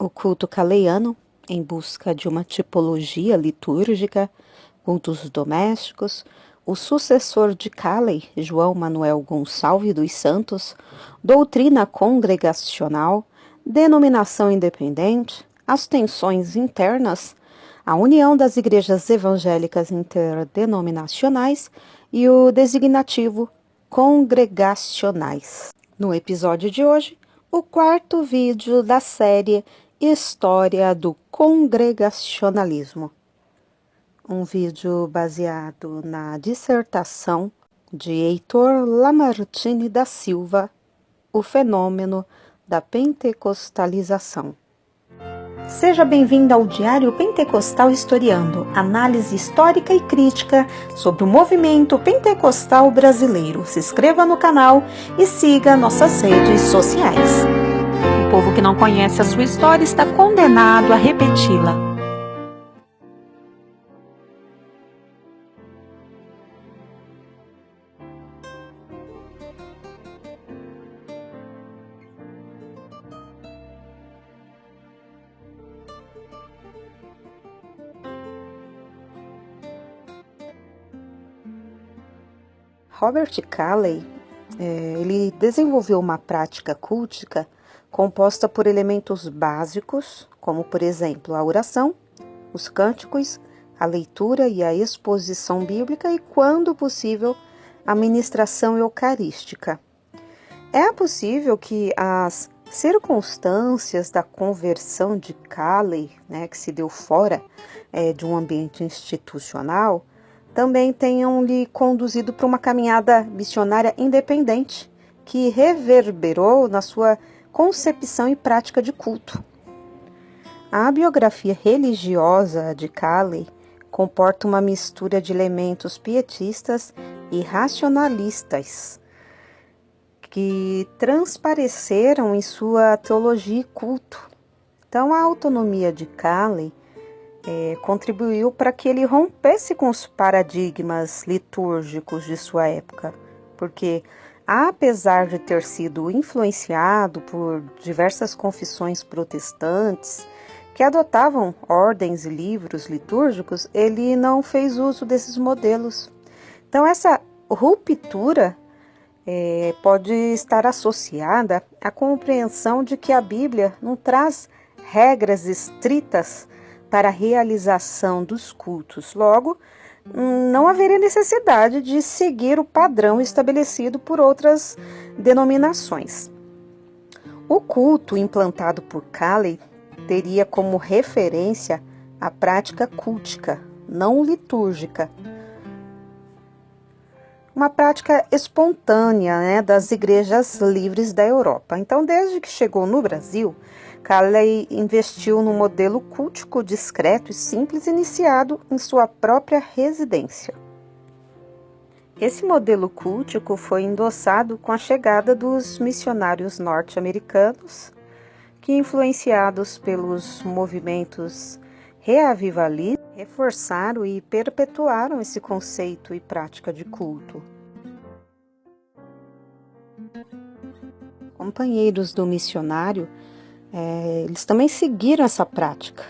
O culto caleiano, em busca de uma tipologia litúrgica, cultos domésticos, o sucessor de Caley, João Manuel Gonçalves dos Santos, doutrina congregacional, denominação independente, as tensões internas, a união das igrejas evangélicas interdenominacionais e o designativo congregacionais. No episódio de hoje, o quarto vídeo da série História do Congregacionalismo. Um vídeo baseado na dissertação de Heitor Lamartine da Silva, O Fenômeno da Pentecostalização. Seja bem-vindo ao Diário Pentecostal Historiando, análise histórica e crítica sobre o movimento pentecostal brasileiro. Se inscreva no canal e siga nossas redes sociais. O povo que não conhece a sua história está condenado a repeti-la. Robert Caley, ele desenvolveu uma prática cultica composta por elementos básicos, como, por exemplo, a oração, os cânticos, a leitura e a exposição bíblica e, quando possível, a ministração eucarística. É possível que as circunstâncias da conversão de Caley, que se deu fora de um ambiente institucional, também tenham lhe conduzido para uma caminhada missionária independente, que reverberou na sua concepção e prática de culto. A biografia religiosa de Caley comporta uma mistura de elementos pietistas e racionalistas, que transpareceram em sua teologia e culto. Então, a autonomia de Caley contribuiu para que ele rompesse com os paradigmas litúrgicos de sua época, porque, apesar de ter sido influenciado por diversas confissões protestantes que adotavam ordens e livros litúrgicos, ele não fez uso desses modelos. Então, essa ruptura pode estar associada à compreensão de que a Bíblia não traz regras estritas para a realização dos cultos. Logo, não haveria necessidade de seguir o padrão estabelecido por outras denominações. O culto implantado por Caley teria como referência a prática cultica, não litúrgica. Uma prática espontânea das igrejas livres da Europa. Então, desde que chegou no Brasil, Caley investiu no modelo cultico discreto e simples iniciado em sua própria residência. Esse modelo cultico foi endossado com a chegada dos missionários norte-americanos, que, influenciados pelos movimentos reavivalistas, reforçaram e perpetuaram esse conceito e prática de culto. Companheiros do missionário, eles também seguiram essa prática.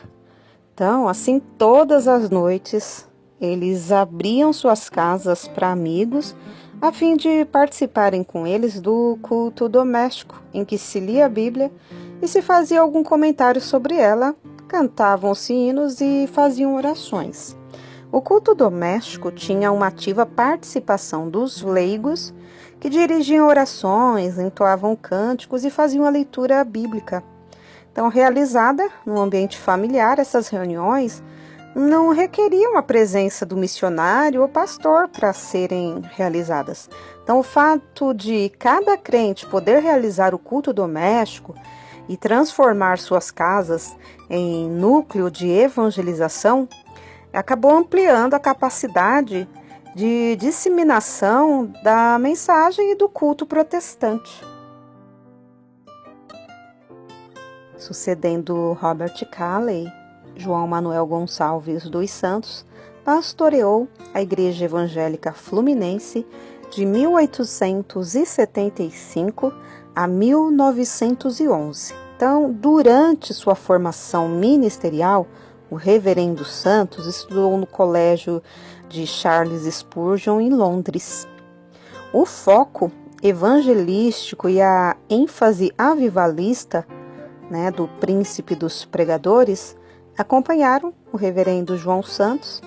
Então, assim, todas as noites, eles abriam suas casas para amigos, a fim de participarem com eles do culto doméstico, em que se lia a Bíblia e se fazia algum comentário sobre ela, cantavam-se hinos e faziam orações. O culto doméstico tinha uma ativa participação dos leigos, que dirigiam orações, entoavam cânticos e faziam a leitura bíblica. Então, realizada no ambiente familiar, essas reuniões não requeriam a presença do missionário ou pastor para serem realizadas. Então, o fato de cada crente poder realizar o culto doméstico e transformar suas casas em núcleo de evangelização acabou ampliando a capacidade de disseminação da mensagem e do culto protestante. Sucedendo Robert Caley, João Manuel Gonçalves dos Santos pastoreou a Igreja Evangélica Fluminense de 1875 a 1911. Então, durante sua formação ministerial, o reverendo Santos estudou no colégio de Charles Spurgeon, em Londres. O foco evangelístico e a ênfase avivalista, do príncipe dos pregadores acompanharam o reverendo João Santos,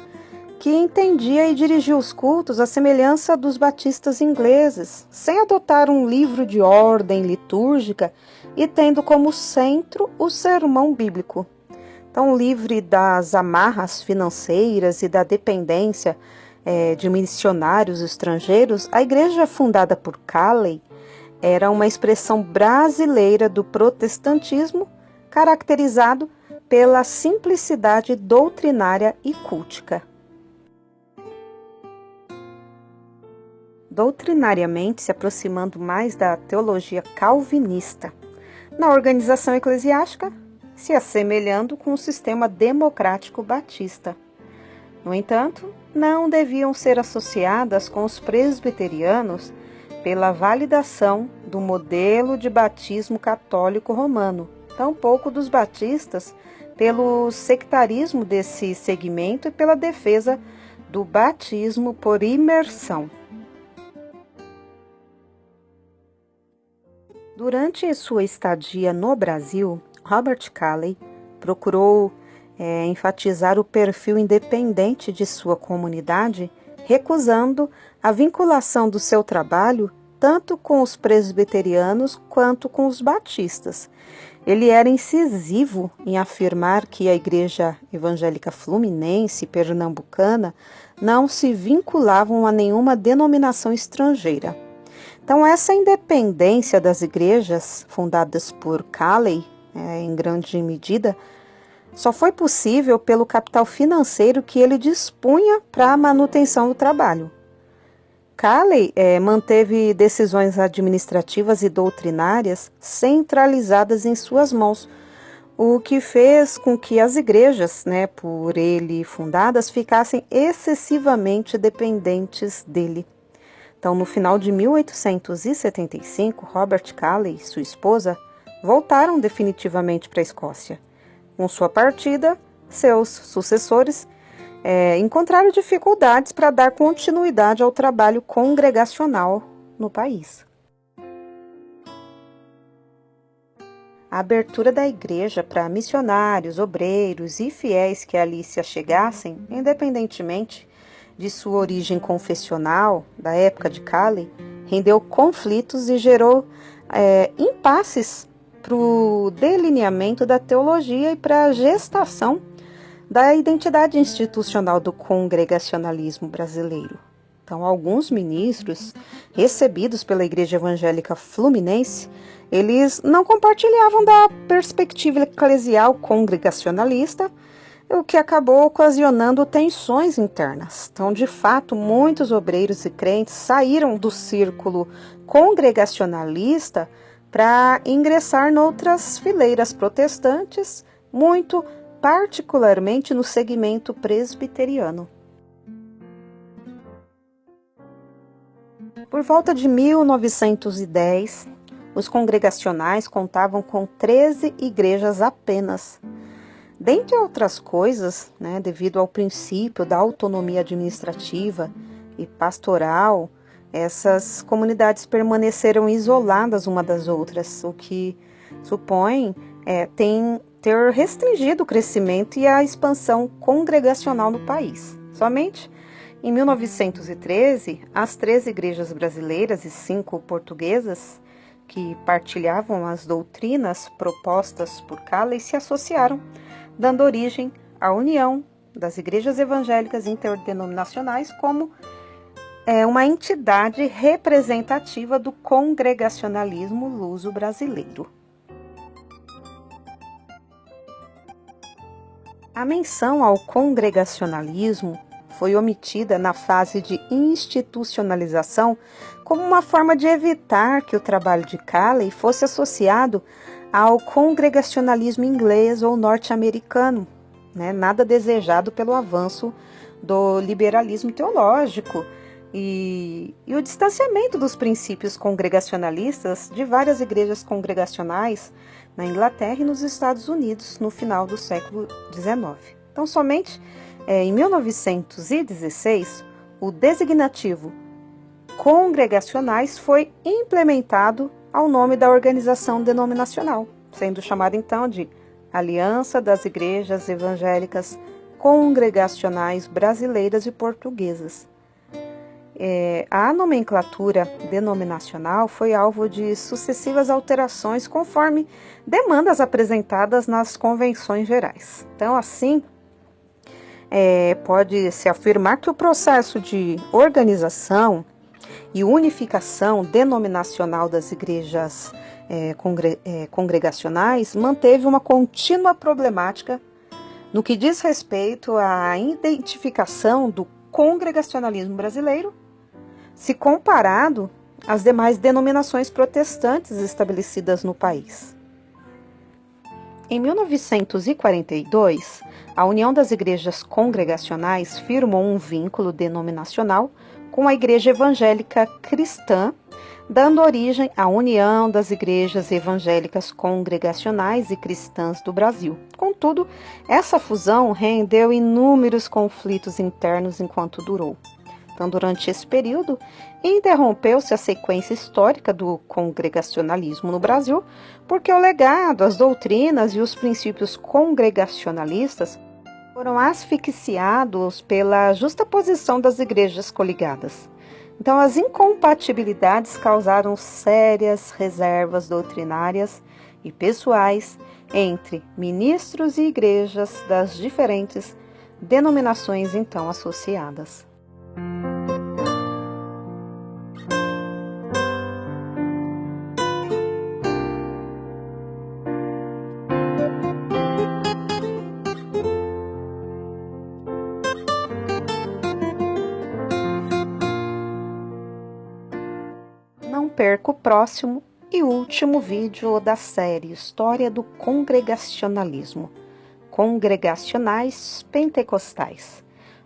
que entendia e dirigia os cultos à semelhança dos batistas ingleses, sem adotar um livro de ordem litúrgica e tendo como centro o sermão bíblico. Então, livre das amarras financeiras e da dependência de missionários estrangeiros, a igreja fundada por Calley era uma expressão brasileira do protestantismo, caracterizado pela simplicidade doutrinária e cultica. Doutrinariamente se aproximando mais da teologia calvinista, na organização eclesiástica, se assemelhando com o sistema democrático batista. No entanto, não deviam ser associadas com os presbiterianos pela validação do modelo de batismo católico romano, tampouco dos batistas pelo sectarismo desse segmento e pela defesa do batismo por imersão. Durante sua estadia no Brasil, Robert Calley procurou enfatizar o perfil independente de sua comunidade, recusando a vinculação do seu trabalho tanto com os presbiterianos quanto com os batistas. Ele era incisivo em afirmar que a Igreja Evangélica Fluminense pernambucana não se vinculavam a nenhuma denominação estrangeira. Então, essa independência das igrejas fundadas por Calley, em grande medida, só foi possível pelo capital financeiro que ele dispunha para a manutenção do trabalho. Calley manteve decisões administrativas e doutrinárias centralizadas em suas mãos, o que fez com que as igrejas, por ele fundadas, ficassem excessivamente dependentes dele. Então, no final de 1875, Robert Calley e sua esposa voltaram definitivamente para a Escócia. Com sua partida, seus sucessores encontraram dificuldades para dar continuidade ao trabalho congregacional no país. A abertura da igreja para missionários, obreiros e fiéis que ali se achegassem, independentemente de sua origem confessional, da época de Calley, rendeu conflitos e gerou impasses para o delineamento da teologia e para a gestação da identidade institucional do congregacionalismo brasileiro. Então, alguns ministros recebidos pela Igreja Evangélica Fluminense, eles não compartilhavam da perspectiva eclesial congregacionalista, o que acabou ocasionando tensões internas. Então, de fato, muitos obreiros e crentes saíram do círculo congregacionalista para ingressar noutras fileiras protestantes, muito particularmente no segmento presbiteriano. Por volta de 1910, os congregacionais contavam com 13 igrejas apenas. Dentre outras coisas, devido ao princípio da autonomia administrativa e pastoral, essas comunidades permaneceram isoladas uma das outras, o que supõe ter restringido o crescimento e a expansão congregacional no país. Somente em 1913, as 13 igrejas brasileiras e 5 portuguesas que partilhavam as doutrinas propostas por Calley se associaram, dando origem à União das Igrejas Evangélicas Interdenominacionais como uma entidade representativa do congregacionalismo luso-brasileiro. A menção ao congregacionalismo foi omitida na fase de institucionalização como uma forma de evitar que o trabalho de Calley fosse associado ao congregacionalismo inglês ou norte-americano, nada desejado pelo avanço do liberalismo teológico e o distanciamento dos princípios congregacionalistas de várias igrejas congregacionais na Inglaterra e nos Estados Unidos no final do século XIX. Então, somente em 1916, o designativo congregacionais foi implementado ao nome da organização denominacional, sendo chamada então de Aliança das Igrejas Evangélicas Congregacionais Brasileiras e Portuguesas. A nomenclatura denominacional foi alvo de sucessivas alterações conforme demandas apresentadas nas convenções gerais. Então, assim, pode-se afirmar que o processo de organização e unificação denominacional das igrejas congregacionais manteve uma contínua problemática no que diz respeito à identificação do congregacionalismo brasileiro, se comparado às demais denominações protestantes estabelecidas no país. Em 1942, a União das Igrejas Congregacionais firmou um vínculo denominacional com a Igreja Evangélica Cristã, dando origem à União das Igrejas Evangélicas Congregacionais e Cristãs do Brasil. Contudo, essa fusão rendeu inúmeros conflitos internos enquanto durou. Então, durante esse período, interrompeu-se a sequência histórica do congregacionalismo no Brasil, porque o legado, as doutrinas e os princípios congregacionalistas foram asfixiados pela justaposição das igrejas coligadas. Então, as incompatibilidades causaram sérias reservas doutrinárias e pessoais entre ministros e igrejas das diferentes denominações então associadas. Não perca o próximo e último vídeo da série História do Congregacionalismo. Congregacionais Pentecostais.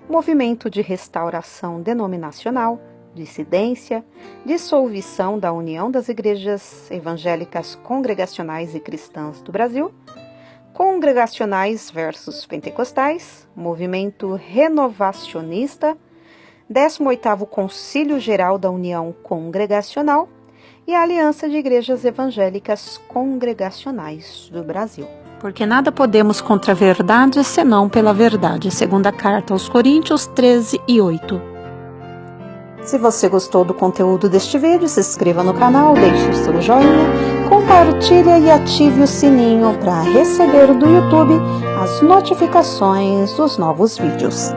Movimento de restauração denominacional, dissidência, dissolução da União das Igrejas Evangélicas Congregacionais e Cristãs do Brasil, congregacionais versus pentecostais, movimento renovacionista, 18º Concílio Geral da União Congregacional e a Aliança de Igrejas Evangélicas Congregacionais do Brasil. Porque nada podemos contra a verdade, senão pela verdade. Segunda carta aos Coríntios 13:8. Se você gostou do conteúdo deste vídeo, se inscreva no canal, deixe o seu joinha, compartilhe e ative o sininho para receber do YouTube as notificações dos novos vídeos.